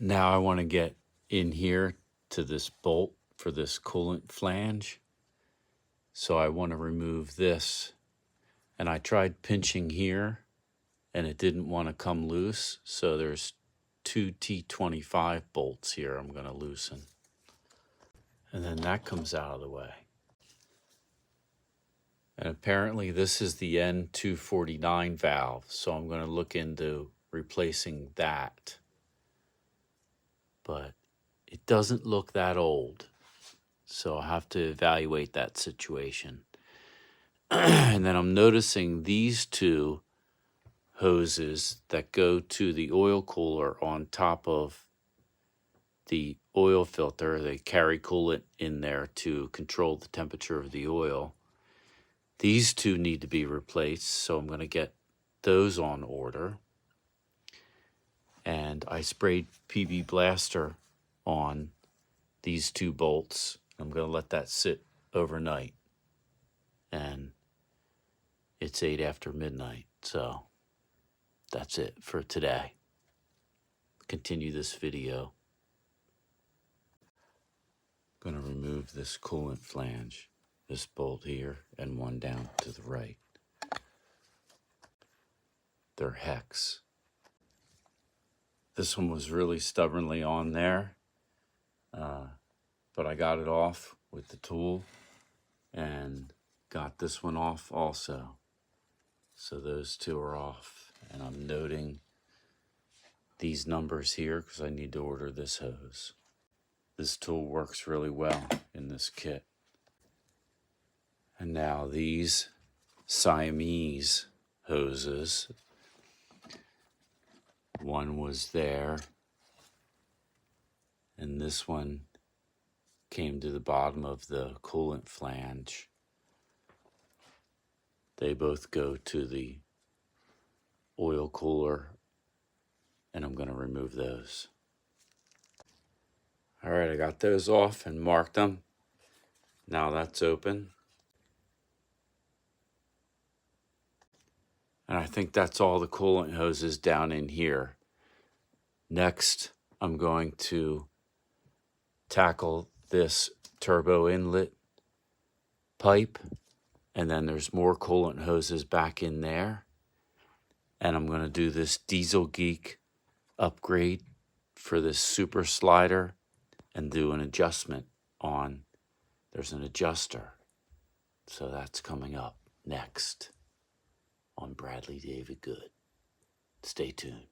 Now I want to get in here to this bolt for this coolant flange. So I want to remove this. And I tried pinching here and it didn't want to come loose. So there's two T25 bolts here I'm going to loosen. And then that comes out of the way. And apparently this is the N249 valve. So I'm going to look into replacing that. But it doesn't look that old. So I'll have to evaluate that situation. And then I'm noticing these two hoses that go to the oil cooler on top of the oil filter. They carry coolant in there to control the temperature of the oil. These two need to be replaced, so I'm going to get those on order. And I sprayed PB Blaster on these two bolts. I'm going to let that sit overnight. And it's 8 after midnight, so that's it for today. Continue this video. I'm going to remove this coolant flange, this bolt here, and one down to the right. They're hex. This one was really stubbornly on there, but I got it off with the tool and got this one off also. So those two are off, and I'm noting these numbers here because I need to order this hose. This tool works really well in this kit. And now these Siamese hoses, one was there, and this one came to the bottom of the coolant flange. They both go to the oil cooler, and I'm going to remove those. All right, I got those off and marked them. Now that's open. And I think that's all the coolant hoses down in here. Next, I'm going to tackle this turbo inlet pipe. And then there's more coolant hoses back in there. And I'm going to do this Diesel Geek upgrade for this super slider and do an adjustment on, there's an adjuster. So that's coming up next on Bradley David Good. Stay tuned.